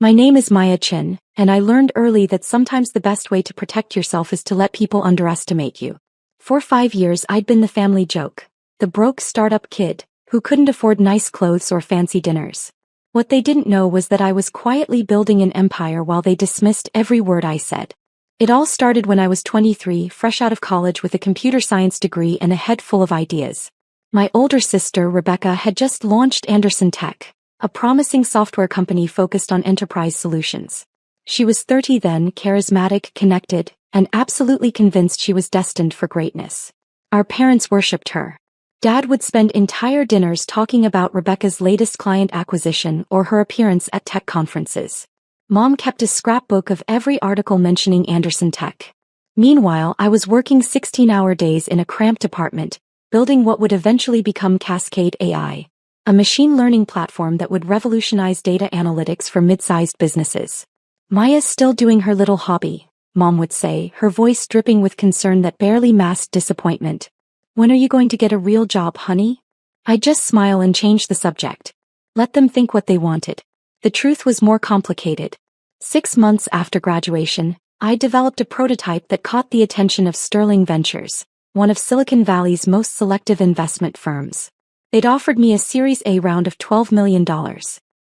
My name is Maya Chin, and I learned early that sometimes the best way to protect yourself is to let people underestimate you. For 5 years I'd been the family joke, the broke startup kid, who couldn't afford nice clothes or fancy dinners. What they didn't know was that I was quietly building an empire while they dismissed every word I said. It all started when I was 23, fresh out of college with a computer science degree and a head full of ideas. My older sister, Rebecca, had just launched Anderson Tech, a promising software company focused on enterprise solutions. She was 30 then, charismatic, connected, and absolutely convinced she was destined for greatness. Our parents worshipped her. Dad would spend entire dinners talking about Rebecca's latest client acquisition or her appearance at tech conferences. Mom kept a scrapbook of every article mentioning Anderson Tech. Meanwhile, I was working 16-hour days in a cramped apartment, building what would eventually become Cascade AI, a machine learning platform that would revolutionize data analytics for mid-sized businesses. Maya's still doing her little hobby, Mom would say, her voice dripping with concern that barely masked disappointment. When are you going to get a real job, honey? I'd just smile and change the subject. Let them think what they wanted. The truth was more complicated. 6 months after graduation, I developed a prototype that caught the attention of Sterling Ventures, one of Silicon Valley's most selective investment firms. They'd offered me a Series A round of $12 million.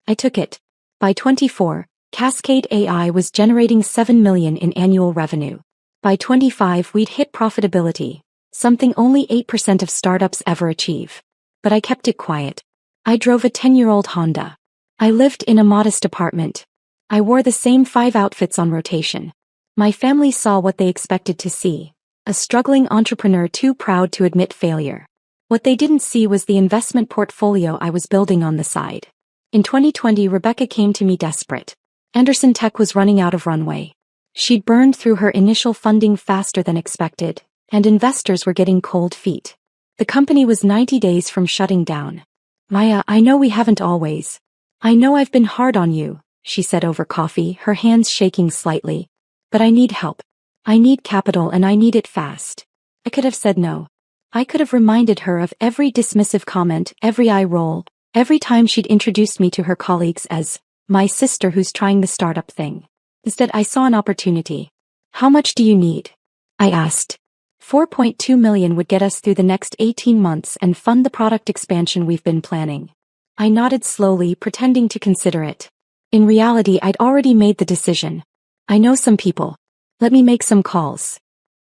I took it. By 24, Cascade AI was generating $7 million in annual revenue. By 25, we'd hit profitability, something only 8% of startups ever achieve. But I kept it quiet. I drove a 10-year-old Honda. I lived in a modest apartment. I wore the same 5 outfits on rotation. My family saw what they expected to see, a struggling entrepreneur too proud to admit failure. What they didn't see was the investment portfolio I was building on the side. In 2020, Rebecca came to me desperate. Anderson Tech was running out of runway. She'd burned through her initial funding faster than expected, and investors were getting cold feet. The company was 90 days from shutting down. Maya, I know we haven't always. I know I've been hard on you, she said over coffee, her hands shaking slightly. But I need help. I need capital and I need it fast. I could have said no. I could have reminded her of every dismissive comment, every eye roll, every time she'd introduced me to her colleagues as my sister who's trying the startup thing. Instead, I saw an opportunity. How much do you need? I asked. 4.2 million would get us through the next 18 months and fund the product expansion we've been planning. I nodded slowly, pretending to consider it. In reality, I'd already made the decision. I know some people. Let me make some calls.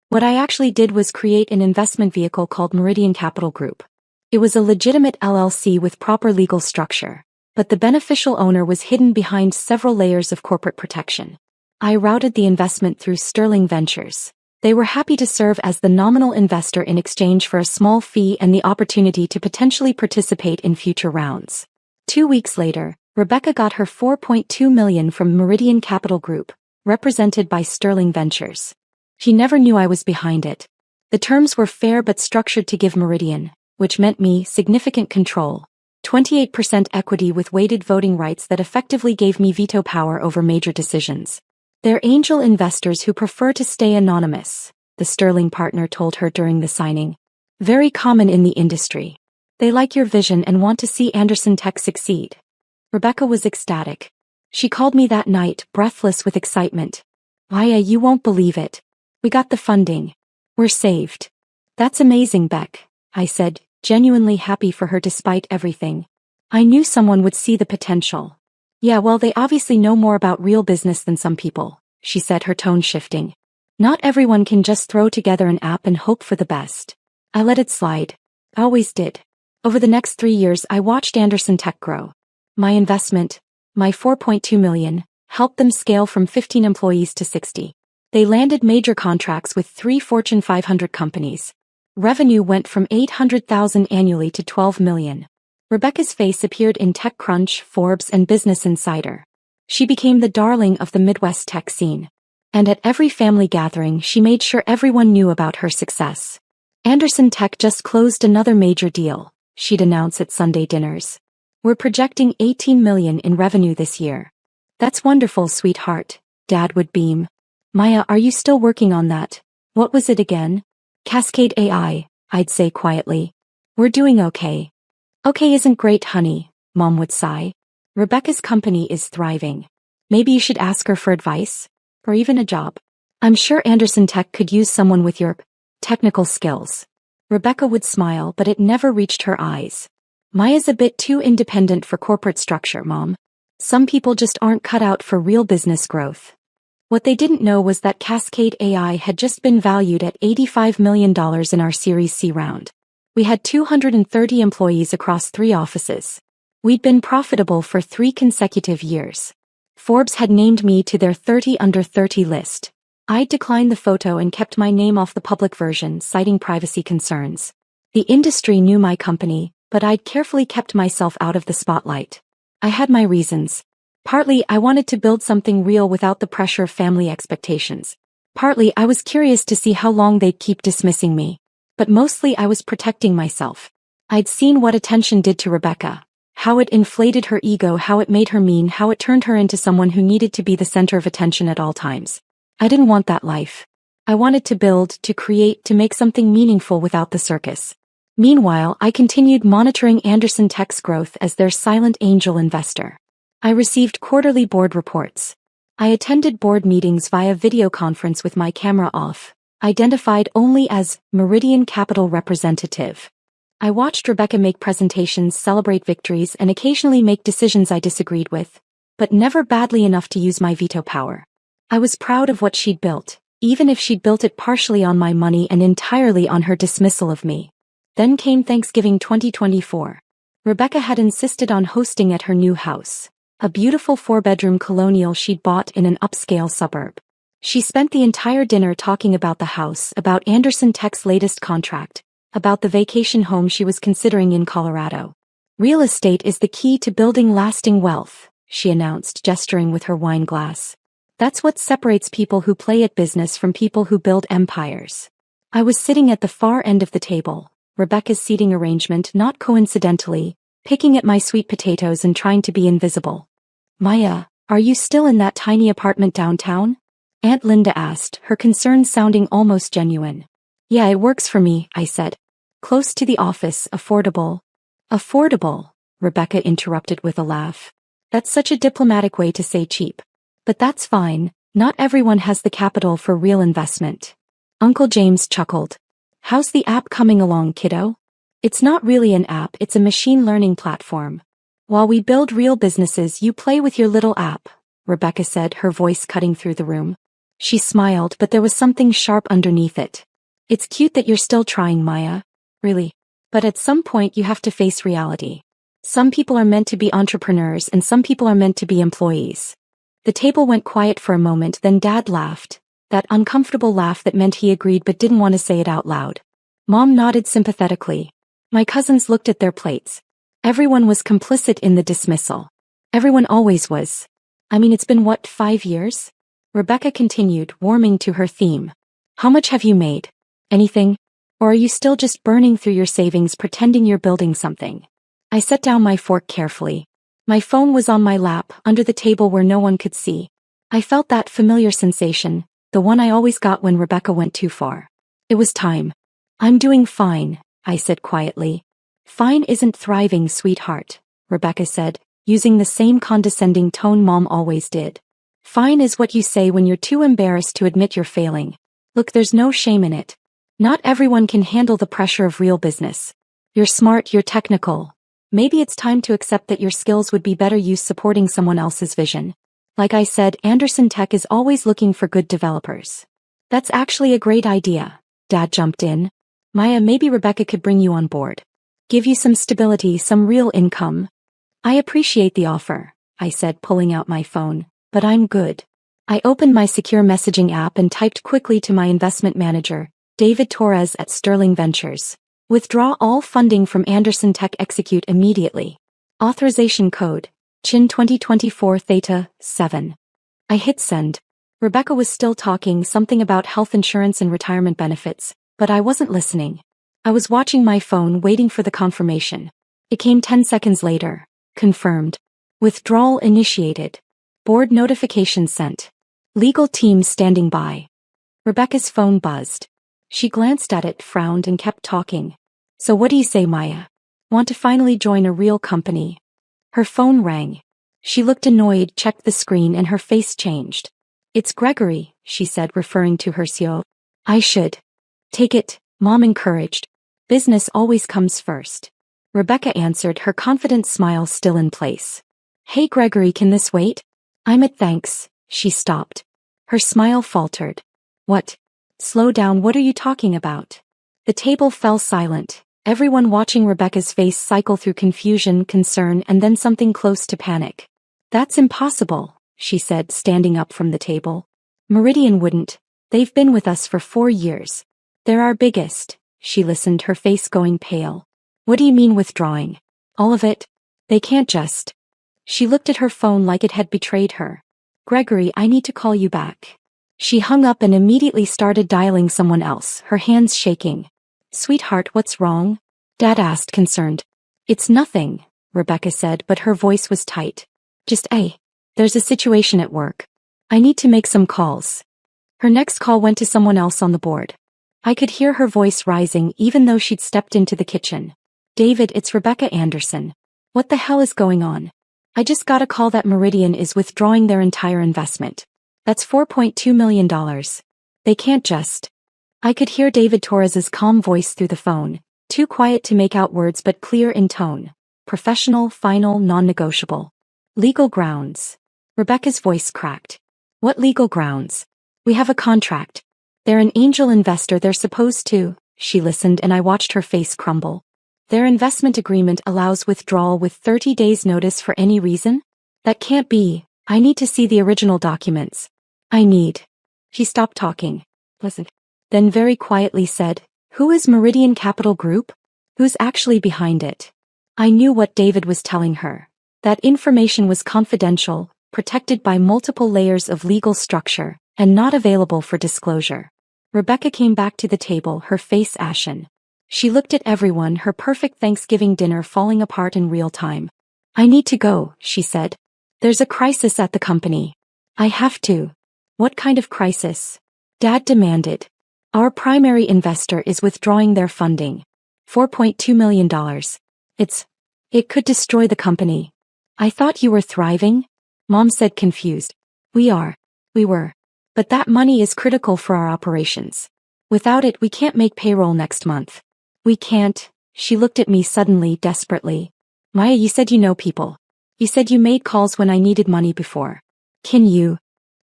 What I actually did was create an investment vehicle called Meridian Capital Group. It was a legitimate LLC with proper legal structure, but the beneficial owner was hidden behind several layers of corporate protection. I routed the investment through Sterling Ventures. They were happy to serve as the nominal investor in exchange for a small fee and the opportunity to potentially participate in future rounds. 2 weeks later, Rebecca got her $4.2 million from Meridian Capital Group, represented by Sterling Ventures. She never knew I was behind it. The terms were fair but structured to give Meridian, which meant me, significant control. 28% equity with weighted voting rights that effectively gave me veto power over major decisions. They're angel investors who prefer to stay anonymous, the Sterling partner told her during the signing. Very common in the industry. They like your vision and want to see Anderson Tech succeed. Rebecca was ecstatic. She called me that night, breathless with excitement. Maya, you won't believe it. We got the funding. We're saved. That's amazing, Beck, I said, genuinely happy for her despite everything. I knew someone would see the potential. Yeah, well, they obviously know more about real business than some people, she said, her tone shifting. Not everyone can just throw together an app and hope for the best. I let it slide. I always did. Over the next 3 years, I watched Anderson Tech grow. My investment, my $4.2 million, helped them scale from 15 employees to 60. They landed major contracts with 3 Fortune 500 companies. Revenue went from $800,000 annually to $12 million. Rebecca's face appeared in TechCrunch, Forbes, and Business Insider. She became the darling of the Midwest tech scene. And at every family gathering, she made sure everyone knew about her success. Anderson Tech just closed another major deal, she'd announce at Sunday dinners. We're projecting $18 million in revenue this year. That's wonderful, sweetheart, Dad would beam. Maya, are you still working on that? What was it again? Cascade AI, I'd say quietly. We're doing okay. Okay isn't great, honey, Mom would sigh. Rebecca's company is thriving. Maybe you should ask her for advice? Or even a job. I'm sure Anderson Tech could use someone with your technical skills. Rebecca would smile, but it never reached her eyes. Maya's a bit too independent for corporate structure, Mom. Some people just aren't cut out for real business growth. What they didn't know was that Cascade AI had just been valued at $85 million in our Series C round. We had 230 employees across 3 offices. We'd been profitable for 3 consecutive years. Forbes had named me to their 30 under 30 list. I declined the photo and kept my name off the public version, citing privacy concerns. The industry knew my company, but I'd carefully kept myself out of the spotlight. I had my reasons. Partly, I wanted to build something real without the pressure of family expectations. Partly, I was curious to see how long they'd keep dismissing me. But mostly I was protecting myself. I'd seen what attention did to Rebecca. How it inflated her ego, how it made her mean, how it turned her into someone who needed to be the center of attention at all times. I didn't want that life. I wanted to build, to create, to make something meaningful without the circus. Meanwhile, I continued monitoring Anderson Tech's growth as their silent angel investor. I received quarterly board reports. I attended board meetings via video conference with my camera off, identified only as Meridian Capital representative. I watched Rebecca make presentations, celebrate victories, and occasionally make decisions I disagreed with, but never badly enough to use my veto power. I was proud of what she'd built, even if she'd built it partially on my money and entirely on her dismissal of me. Then came Thanksgiving 2024. Rebecca had insisted on hosting at her new house, a beautiful 4-bedroom colonial she'd bought in an upscale suburb. She spent the entire dinner talking about the house, about Anderson Tech's latest contract, about the vacation home she was considering in Colorado. Real estate is the key to building lasting wealth, she announced, gesturing with her wine glass. That's what separates people who play at business from people who build empires. I was sitting at the far end of the table, Rebecca's seating arrangement not coincidentally, picking at my sweet potatoes and trying to be invisible. Maya, are you still in that tiny apartment downtown? Aunt Linda asked, her concern sounding almost genuine. Yeah, it works for me, I said. Close to the office, affordable. Affordable, Rebecca interrupted with a laugh. That's such a diplomatic way to say cheap. But that's fine, not everyone has the capital for real investment. Uncle James chuckled. How's the app coming along, kiddo? It's not really an app, it's a machine learning platform. While we build real businesses, you play with your little app, Rebecca said, her voice cutting through the room. She smiled, but there was something sharp underneath it. It's cute that you're still trying, Maya. Really. But at some point you have to face reality. Some people are meant to be entrepreneurs and some people are meant to be employees. The table went quiet for a moment, then Dad laughed. That uncomfortable laugh that meant he agreed but didn't want to say it out loud. Mom nodded sympathetically. My cousins looked at their plates. Everyone was complicit in the dismissal. Everyone always was. I mean, it's been 5 years? Rebecca continued, warming to her theme. How much have you made? Anything? Or are you still just burning through your savings pretending you're building something? I set down my fork carefully. My phone was on my lap, under the table where no one could see. I felt that familiar sensation, the one I always got when Rebecca went too far. It was time. I'm doing fine, I said quietly. Fine isn't thriving, sweetheart, Rebecca said, using the same condescending tone Mom always did. Fine is what you say when you're too embarrassed to admit you're failing. Look, there's no shame in it. Not everyone can handle the pressure of real business. You're smart, you're technical. Maybe it's time to accept that your skills would be better used supporting someone else's vision. Like I said, Anderson Tech is always looking for good developers. That's actually a great idea, Dad jumped in. Maya, maybe Rebecca could bring you on board. Give you some stability, some real income. I appreciate the offer, I said, pulling out my phone, but I'm good. I opened my secure messaging app and typed quickly to my investment manager, David Torres at Sterling Ventures. Withdraw all funding from Anderson Tech, execute immediately. Authorization code, CHIN 2024 Theta 7. I hit send. Rebecca was still talking, something about health insurance and retirement benefits, but I wasn't listening. I was watching my phone, waiting for the confirmation. It came 10 seconds later. Confirmed. Withdrawal initiated. Board notification sent. Legal team standing by. Rebecca's phone buzzed. She glanced at it, frowned, and kept talking. So what do you say, Maya? Want to finally join a real company? Her phone rang. She looked annoyed, checked the screen, and her face changed. It's Gregory, she said, referring to her CEO. I should take it, Mom encouraged. Business always comes first. Rebecca answered, her confident smile still in place. Hey Gregory, can this wait? I'm at thanks. She stopped. Her smile faltered. What? Slow down, what are you talking about? The table fell silent, everyone watching Rebecca's face cycle through confusion, concern, and then something close to panic. That's impossible, she said, standing up from the table. Meridian wouldn't. They've been with us for 4 years. They're our biggest. She listened, her face going pale. What do you mean withdrawing? All of it? They can't just. She looked at her phone like it had betrayed her. Gregory, I need to call you back. She hung up and immediately started dialing someone else, her hands shaking. Sweetheart, what's wrong? Dad asked, concerned. It's nothing, Rebecca said, but her voice was tight. Just there's a situation at work. I need to make some calls. Her next call went to someone else on the board. I could hear her voice rising even though she'd stepped into the kitchen. David, it's Rebecca Anderson. What the hell is going on? I just got a call that Meridian is withdrawing their entire investment. That's $4.2 million. They can't just. I could hear David Torres's calm voice through the phone, too quiet to make out words but clear in tone. Professional, final, non-negotiable. Legal grounds. Rebecca's voice cracked. What legal grounds? We have a contract. They're an angel investor, they're supposed to. She listened and I watched her face crumble. Their investment agreement allows withdrawal with 30 days notice for any reason? That can't be. I need to see the original documents. She stopped talking. Listen. Then very quietly said, who is Meridian Capital Group? Who's actually behind it? I knew what David was telling her. That information was confidential, protected by multiple layers of legal structure, and not available for disclosure. Rebecca came back to the table, her face ashen. She looked at everyone, her perfect Thanksgiving dinner falling apart in real time. I need to go, she said. There's a crisis at the company. I have to. What kind of crisis? Dad demanded. Our primary investor is withdrawing their funding. $4.2 million. It could destroy the company. I thought you were thriving? Mom said, confused. We were. But that money is critical for our operations. Without it, we can't make payroll next month. We can't. She looked at me suddenly, desperately. Maya, you said you know people. You said you made calls when I needed money before. Can you?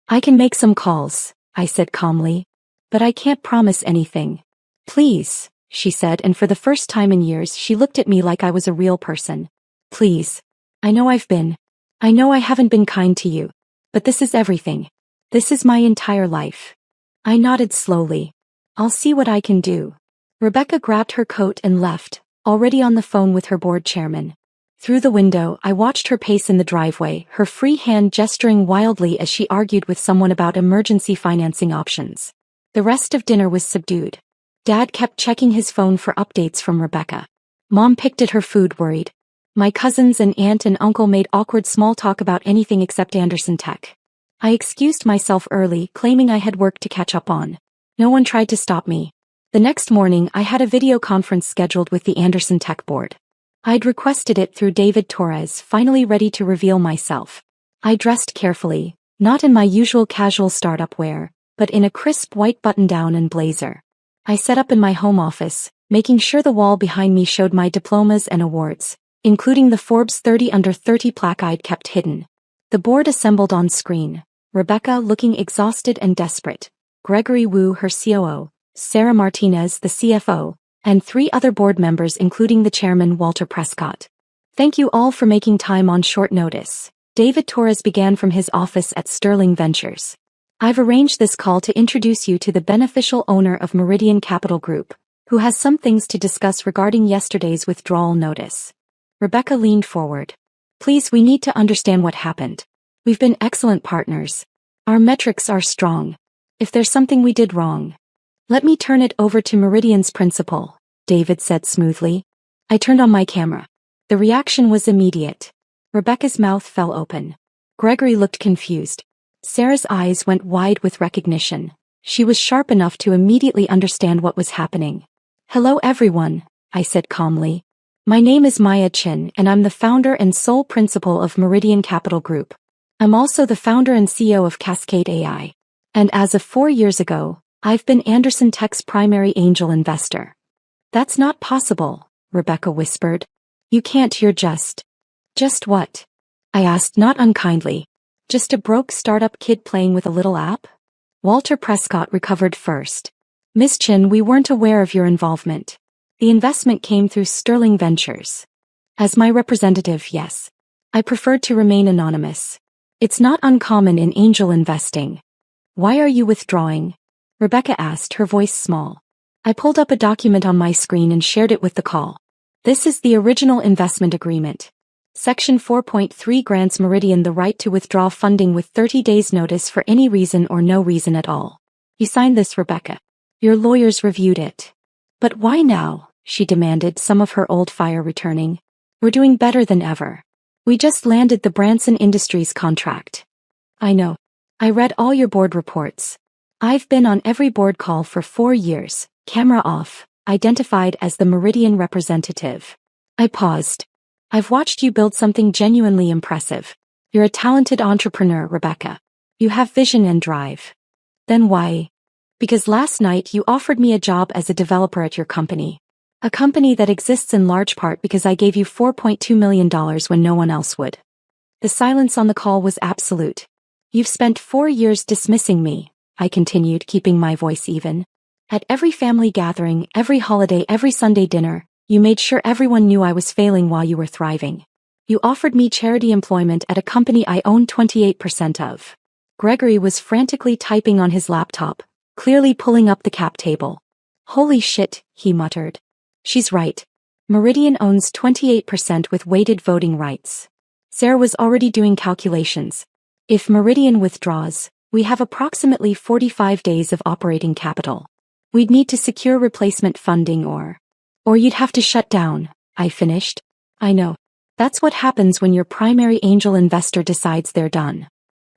I can make some calls, I said calmly. But I can't promise anything. Please, she said, and for the first time in years she looked at me like I was a real person. Please. I know I haven't been kind to you. But this is everything. This is my entire life. I nodded slowly. I'll see what I can do. Rebecca grabbed her coat and left, already on the phone with her board chairman. Through the window, I watched her pace in the driveway, her free hand gesturing wildly as she argued with someone about emergency financing options. The rest of dinner was subdued. Dad kept checking his phone for updates from Rebecca. Mom picked at her food, worried. My cousins and aunt and uncle made awkward small talk about anything except Anderson Tech. I excused myself early, claiming I had work to catch up on. No one tried to stop me. The next morning, I had a video conference scheduled with the Anderson Tech board. I'd requested it through David Torres, finally ready to reveal myself. I dressed carefully, not in my usual casual startup wear, but in a crisp white button-down and blazer. I set up in my home office, making sure the wall behind me showed my diplomas and awards, including the Forbes 30 Under 30 plaque I'd kept hidden. The board assembled on screen, Rebecca looking exhausted and desperate, Gregory Wu, her COO, Sarah Martinez, the CFO, and 3 other board members including the chairman, Walter Prescott. Thank you all for making time on short notice. David Torres began from his office at Sterling Ventures. I've arranged this call to introduce you to the beneficial owner of Meridian Capital Group, who has some things to discuss regarding yesterday's withdrawal notice. Rebecca leaned forward. Please, we need to understand what happened. We've been excellent partners. Our metrics are strong. If there's something we did wrong, let me turn it over to Meridian's principal, David said smoothly. I turned on my camera. The reaction was immediate. Rebecca's mouth fell open. Gregory looked confused. Sarah's eyes went wide with recognition. She was sharp enough to immediately understand what was happening. Hello everyone, I said calmly. My name is Maya Chin and I'm the founder and sole principal of Meridian Capital Group. I'm also the founder and CEO of Cascade AI. And as of 4 years ago, I've been Anderson Tech's primary angel investor. That's not possible, Rebecca whispered. You can't, you're just. Just what? I asked not unkindly. Just a broke startup kid playing with a little app? Walter Prescott recovered first. Miss Chin, we weren't aware of your involvement. The investment came through Sterling Ventures. As my representative, yes. I preferred to remain anonymous. It's not uncommon in angel investing. Why are you withdrawing? Rebecca asked, her voice small. I pulled up a document on my screen and shared it with the call. This is the original investment agreement. Section 4.3 grants Meridian the right to withdraw funding with 30 days notice for any reason or no reason at all. You signed this, Rebecca. Your lawyers reviewed it. But why now? She demanded, some of her old fire returning. We're doing better than ever. We just landed the Branson Industries contract. I know. I read all your board reports. I've been on every board call for 4 years, camera off, identified as the Meridian representative. I paused. I've watched you build something genuinely impressive. You're a talented entrepreneur, Rebecca. You have vision and drive. Then why? Because last night you offered me a job as a developer at your company. A company that exists in large part because I gave you $4.2 million when no one else would. The silence on the call was absolute. You've spent 4 years dismissing me, I continued, keeping my voice even. At every family gathering, every holiday, every Sunday dinner, you made sure everyone knew I was failing while you were thriving. You offered me charity employment at a company I own 28% of. Gregory was frantically typing on his laptop, clearly pulling up the cap table. Holy shit, he muttered. She's right. Meridian owns 28% with weighted voting rights. Sarah was already doing calculations. If Meridian withdraws, we have approximately 45 days of operating capital. We'd need to secure replacement funding or you'd have to shut down, I finished. I know. That's what happens when your primary angel investor decides they're done.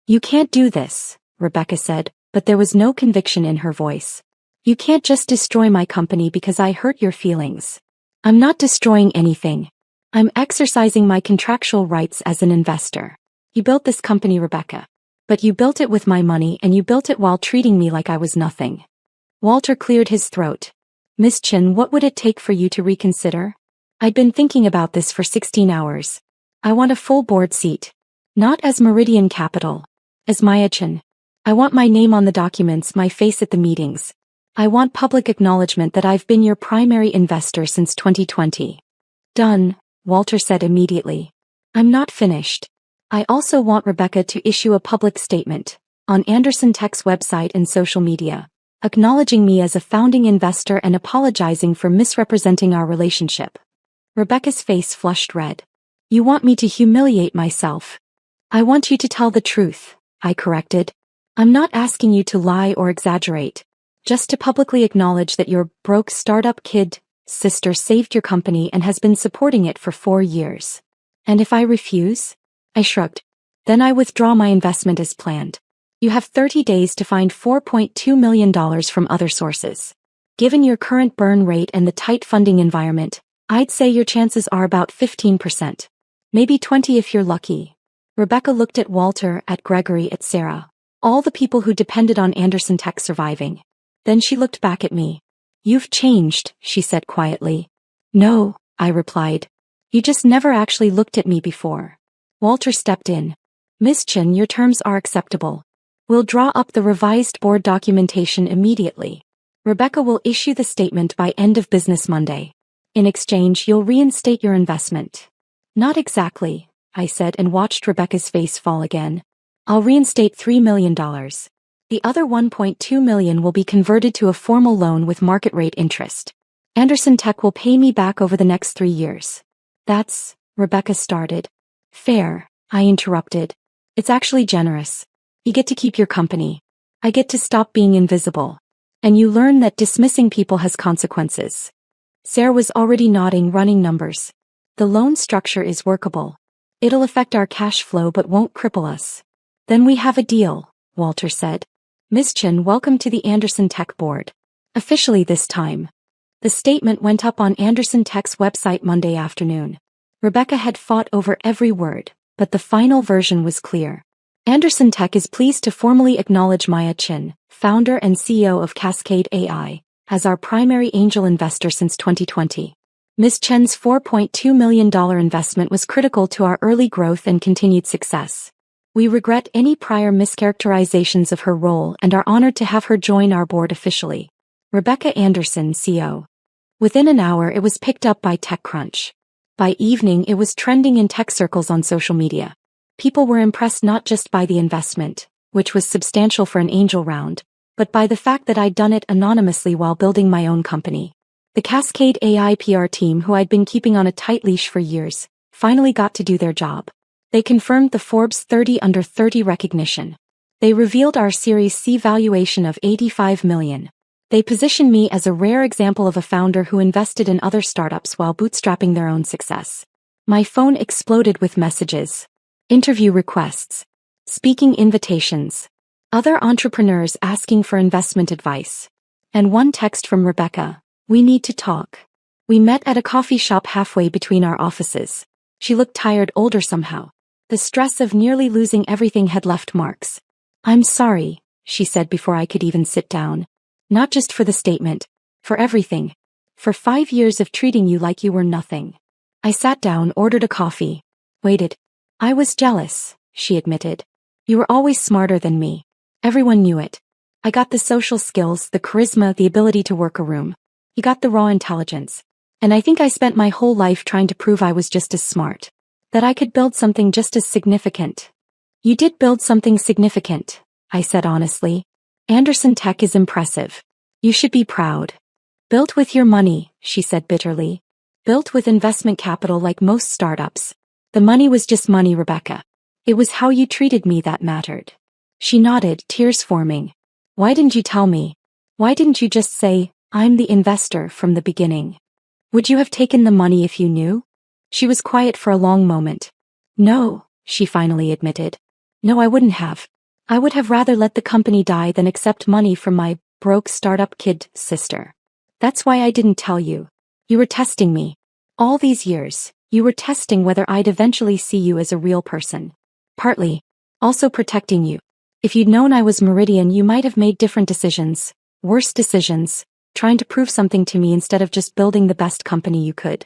You can't do this, Rebecca said, but there was no conviction in her voice. You can't just destroy my company because I hurt your feelings. I'm not destroying anything. I'm exercising my contractual rights as an investor. You built this company, Rebecca. But you built it with my money and you built it while treating me like I was nothing. Walter cleared his throat. Miss Chin, what would it take for you to reconsider? I'd been thinking about this for 16 hours. I want a full board seat. Not as Meridian Capital. As Maya Chin. I want my name on the documents, my face at the meetings. I want public acknowledgement that I've been your primary investor since 2020. Done, Walter said immediately. I'm not finished. I also want Rebecca to issue a public statement, on Anderson Tech's website and social media, acknowledging me as a founding investor and apologizing for misrepresenting our relationship. Rebecca's face flushed red. You want me to humiliate myself? I want you to tell the truth, I corrected. I'm not asking you to lie or exaggerate. Just to publicly acknowledge that your broke startup kid sister saved your company and has been supporting it for 4 years. And if I refuse? I shrugged. Then I withdraw my investment as planned. You have 30 days to find $4.2 million from other sources. Given your current burn rate and the tight funding environment, I'd say your chances are about 15%. Maybe 20 if you're lucky. Rebecca looked at Walter, at Gregory, at Sarah. All the people who depended on Anderson Tech surviving. Then she looked back at me. You've changed, she said quietly. No, I replied. You just never actually looked at me before. Walter stepped in. Miss Chin, your terms are acceptable. We'll draw up the revised board documentation immediately. Rebecca will issue the statement by end of business Monday. In exchange, you'll reinstate your investment. Not exactly, I said and watched Rebecca's face fall again. I'll reinstate $3 million. The other $1.2 million will be converted to a formal loan with market rate interest. Anderson Tech will pay me back over the next 3 years. That's, Rebecca started. Fair, I interrupted. It's actually generous. You get to keep your company. I get to stop being invisible. And you learn that dismissing people has consequences. Sarah was already nodding, running numbers. The loan structure is workable. It'll affect our cash flow but won't cripple us. Then we have a deal, Walter said. Miss Chin, welcome to the Anderson Tech board. Officially this time. The statement went up on Anderson Tech's website Monday afternoon. Rebecca had fought over every word, but the final version was clear. Anderson Tech is pleased to formally acknowledge Maya Chin, founder and CEO of Cascade AI, as our primary angel investor since 2020. Ms. Chen's $4.2 million investment was critical to our early growth and continued success. We regret any prior mischaracterizations of her role and are honored to have her join our board officially. Rebecca Anderson, CEO. Within an hour it was picked up by TechCrunch. By evening it was trending in tech circles on social media. People were impressed not just by the investment, which was substantial for an angel round, but by the fact that I'd done it anonymously while building my own company. The Cascade AI PR team, who I'd been keeping on a tight leash for years, finally got to do their job. They confirmed the Forbes 30 Under 30 recognition. They revealed our Series C valuation of $85 million. They positioned me as a rare example of a founder who invested in other startups while bootstrapping their own success. My phone exploded with messages, interview requests, speaking invitations, other entrepreneurs asking for investment advice, and one text from Rebecca: "We need to talk." We met at a coffee shop halfway between our offices. She looked tired, older somehow. The stress of nearly losing everything had left marks. "I'm sorry," she said before I could even sit down. "Not just for the statement. For everything. For 5 years of treating you like you were nothing." I sat down, ordered a coffee. Waited. "I was jealous," she admitted. "You were always smarter than me. Everyone knew it. I got the social skills, the charisma, the ability to work a room. You got the raw intelligence. And I think I spent my whole life trying to prove I was just as smart. That I could build something just as significant." "You did build something significant," I said honestly. "Anderson Tech is impressive. You should be proud." "Built with your money," she said bitterly. "Built with investment capital like most startups. The money was just money, Rebecca. It was how you treated me that mattered." She nodded, tears forming. "Why didn't you tell me? Why didn't you just say, 'I'm the investor,' from the beginning? Would you have taken the money if you knew?" She was quiet for a long moment. "No," she finally admitted. "No, I wouldn't have. I would have rather let the company die than accept money from my broke startup kid sister. That's why I didn't tell you. You were testing me. All these years, you were testing whether I'd eventually see you as a real person. Partly. Also protecting you. If you'd known I was Meridian, you might have made different decisions. Worse decisions. Trying to prove something to me instead of just building the best company you could."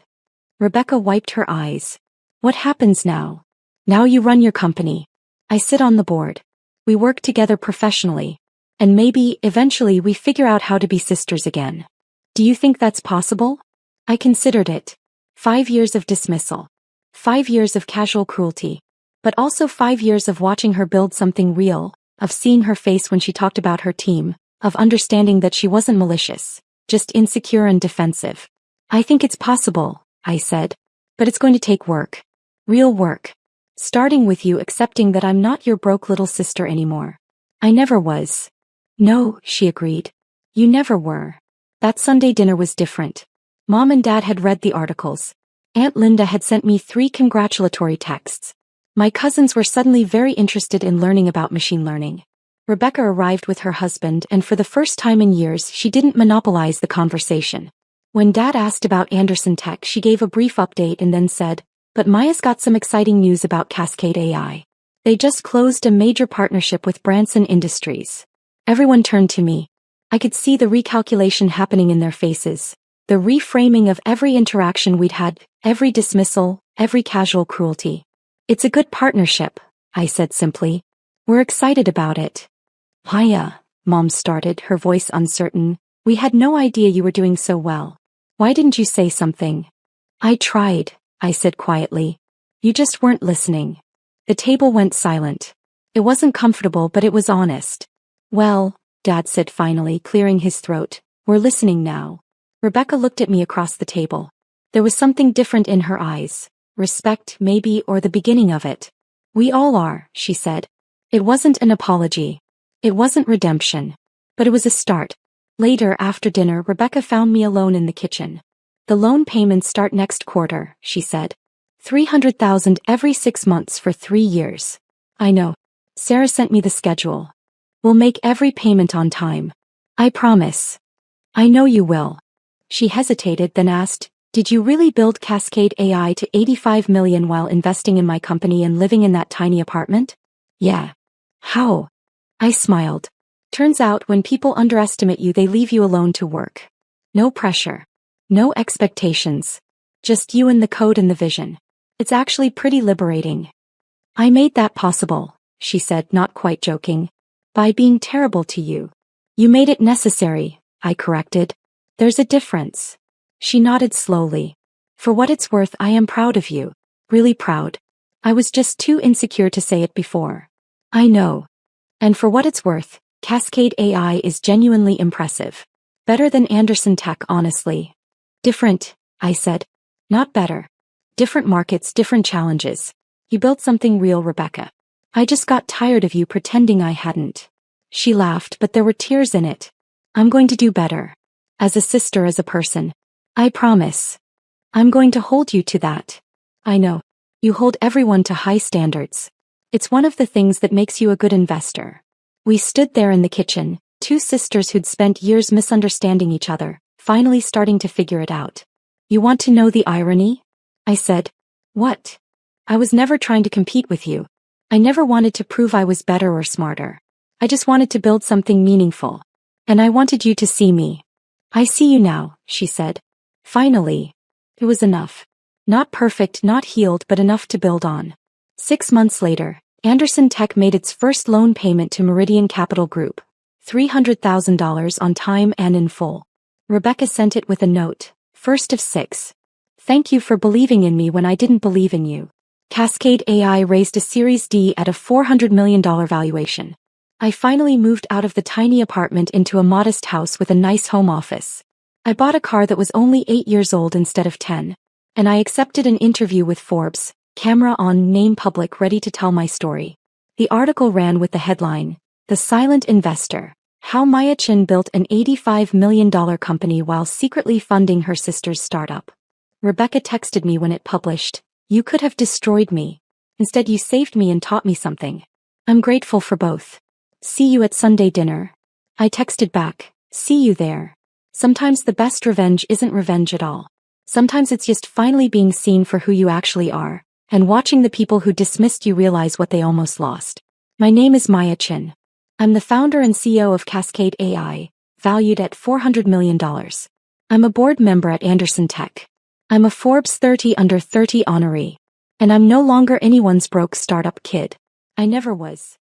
Rebecca wiped her eyes. "What happens now? Now you run your company. I sit on the board. We work together professionally. And maybe, eventually, we figure out how to be sisters again. Do you think that's possible?" I considered it. 5 years of dismissal. 5 years of casual cruelty. But also 5 years of watching her build something real, of seeing her face when she talked about her team, of understanding that she wasn't malicious, just insecure and defensive. "I think it's possible," I said. "But it's going to take work. Real work. Starting with you accepting that I'm not your broke little sister anymore. I never was." "No," she agreed. "You never were." That Sunday dinner was different. Mom and Dad had read the articles. Aunt Linda had sent me 3 congratulatory texts. My cousins were suddenly very interested in learning about machine learning. Rebecca arrived with her husband, and for the first time in years she didn't monopolize the conversation. When Dad asked about Anderson Tech, she gave a brief update and then said, "But Maya's got some exciting news about Cascade AI. They just closed a major partnership with Branson Industries." Everyone turned to me. I could see the recalculation happening in their faces, the reframing of every interaction we'd had, every dismissal, every casual cruelty. "It's a good partnership," I said simply. "We're excited about it." "Maya," Mom started, her voice uncertain, "we had no idea you were doing so well. Why didn't you say something?" "I tried," I said quietly. "You just weren't listening." The table went silent. It wasn't comfortable, but it was honest. "Well," Dad said finally, clearing his throat, "we're listening now." Rebecca looked at me across the table. There was something different in her eyes. Respect, maybe, or the beginning of it. "We all are," she said. It wasn't an apology. It wasn't redemption. But it was a start. Later, after dinner, Rebecca found me alone in the kitchen. "The loan payments start next quarter," she said. 300,000 every 6 months for 3 years. "I know. Sarah sent me the schedule. We'll make every payment on time. I promise." "I know you will." She hesitated, then asked, "Did you really build Cascade AI to 85 million while investing in my company and living in that tiny apartment?" "Yeah." "How?" I smiled. "Turns out when people underestimate you, they leave you alone to work. No pressure. No expectations. Just you and the code and the vision. It's actually pretty liberating." "I made that possible," she said, not quite joking. "By being terrible to you." "You made it necessary," I corrected. "There's a difference." She nodded slowly. "For what it's worth, I am proud of you. Really proud. I was just too insecure to say it before." "I know. And for what it's worth, Cascade AI is genuinely impressive. Better than Anderson Tech, honestly." "Different," I said. "Not better. Different markets, different challenges. You built something real, Rebecca. I just got tired of you pretending I hadn't." She laughed, but there were tears in it. "I'm going to do better. As a sister, as a person. I promise. I'm going to hold you to that." "I know. You hold everyone to high standards. It's one of the things that makes you a good investor." We stood there in the kitchen, two sisters who'd spent years misunderstanding each other, finally starting to figure it out. "You want to know the irony?" I said. "What?" "I was never trying to compete with you. I never wanted to prove I was better or smarter. I just wanted to build something meaningful. And I wanted you to see me." "I see you now," she said. "Finally." It was enough. Not perfect, not healed, but enough to build on. 6 months later, Anderson Tech made its first loan payment to Meridian Capital Group. $300,000 on time and in full. Rebecca sent it with a note, first of 6. "Thank you for believing in me when I didn't believe in you." Cascade AI raised a Series D at a $400 million valuation. I finally moved out of the tiny apartment into a modest house with a nice home office. I bought a car that was only 8 years old instead of 10. And I accepted an interview with Forbes, camera on, name public, ready to tell my story. The article ran with the headline, "The Silent Investor: How Maya Chin Built an $85 million Company While Secretly Funding Her Sister's Startup." Rebecca texted me when it published, "You could have destroyed me. Instead you saved me and taught me something. I'm grateful for both. See you at Sunday dinner." I texted back, "See you there." Sometimes the best revenge isn't revenge at all. Sometimes it's just finally being seen for who you actually are, and watching the people who dismissed you realize what they almost lost. My name is Maya Chin. I'm the founder and CEO of Cascade AI, valued at $400 million. I'm a board member at Anderson Tech. I'm a Forbes 30 Under 30 honoree. And I'm no longer anyone's broke startup kid. I never was.